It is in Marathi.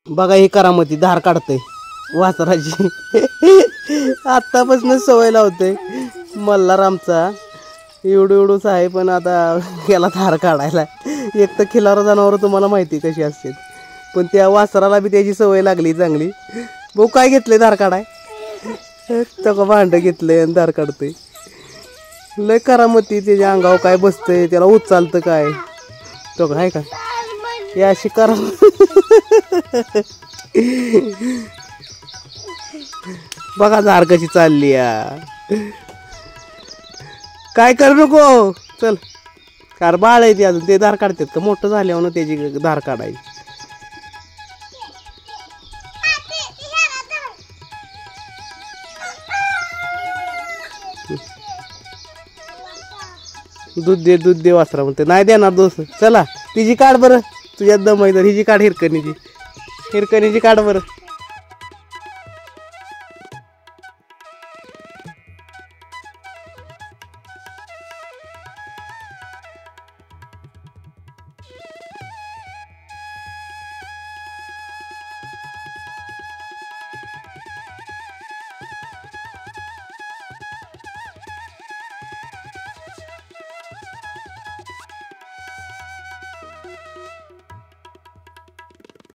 बघा ही करामती धार काढते वासराची. आत्तापासून सवय लावते. मल्हार आमचा एवढूच आहे पण आता याला धार काढायला. एक तर खिलार जनावर तुम्हाला माहिती कशी असते, पण त्या वासराला बी त्याची सवय लागली चांगली. भाऊ काय घेतलंय धार काढाय? तो भांड घेतलंय आणि धार काढतोय. लय करामती त्याच्या अंगावर काय बसतंय, त्याला उचलतं काय तो काय का या अशी करा. बघा धार कशी चालली या. काय करू नको चल. कार बाळ आहे ती अजून, ते धार काढतात का? मोठं झाल्यावर त्याची धार काढायची. दूध दे वासरा म्हणते. नाही देणार दोस्त. चला तिची काढ बरं, तुझ्यात दम आहे तर हिची काढ. हिरकणीची काढ बरं.